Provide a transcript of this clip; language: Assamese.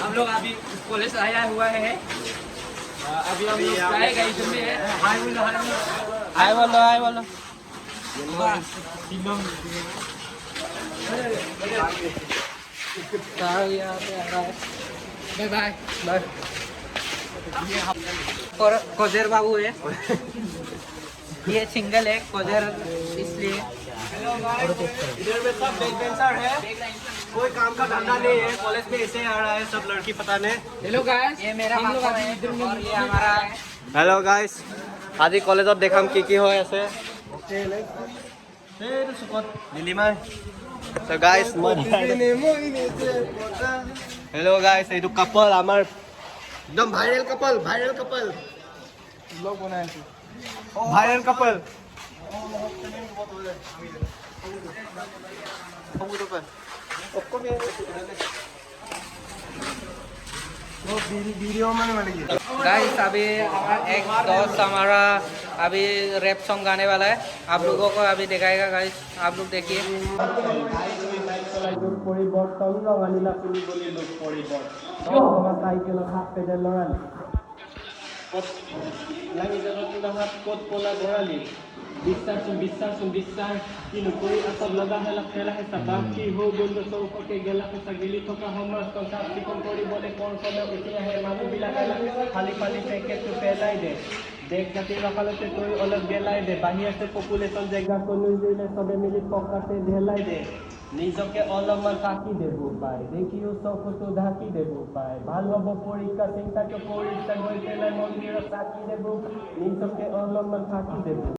हम लोग अभी कॉलेज आया हुआ है अभी हम लोग जाएगा इसमें हाय बोलो हाय बोलो हाय बोलो बाय बाय बाय और कोजेर बाबू है ये सिंगल है कोजेर इसलिए इधर में सब बैक बेंचर है कोई काम का धंधा नहीं है कॉलेज में ऐसे आ रहा है सब लड़की पता नहीं हेलो गाइस ये मेरा मामा है और ये हमारा है हेलो गाइस আজি কলেজত দেখাম কি কি হৈ আছে নীলিমাই So guys, hello guys, এইটো কাপল আমাৰ একদম ভাইৰেল কাপল ব্লগ বনাই আছো ভাইৰেল কাপল वीडियो में गाइस अभी एक दोस्त हमारा अभी रैप सॉन्ग गाने वाला है आप लोगों को अभी दिखाएगा गाइस आप लोग देखिए পৰিৱৰ্তন ৰঙালীলা ফুলিবলৈ লোক পৰিৱৰ্তন চাইকেলত হাত পেডেল লৰালি ক'ত লাগি যাব তোলাহাত ক'ত পলা গৰালি বিশ্বাস কি নকৰি আচল লগা লাহে চাবা কি হৈ বন্ধু চৌকতে গেলা গেলি থকা সমাজ চাফ চিকুণ কৰিবলৈ কৰ্তব্য এতিয়াহে মানুহবিলাকে ফালি পেকেটটো পেলাই দে দেশ জাতি ৰখালতে তই অলপ গেলাই দে বাঢ়ি আছে পপুলেশ্যন জেগা কোনো দিলে চবে মিলি পকাতে ঢেলাই দে নিজকে অলপমান ঢাকি দেব পায় দেখিও চকুটো ঢাকি দেব পায় ভাল হ'ব পৰীক্ষা চিন্তাকে পৰিষ্কাৰ হৈ পেলাই মন্দিৰত চাকি দেব নিজকে অলপমান ঢাকি দেব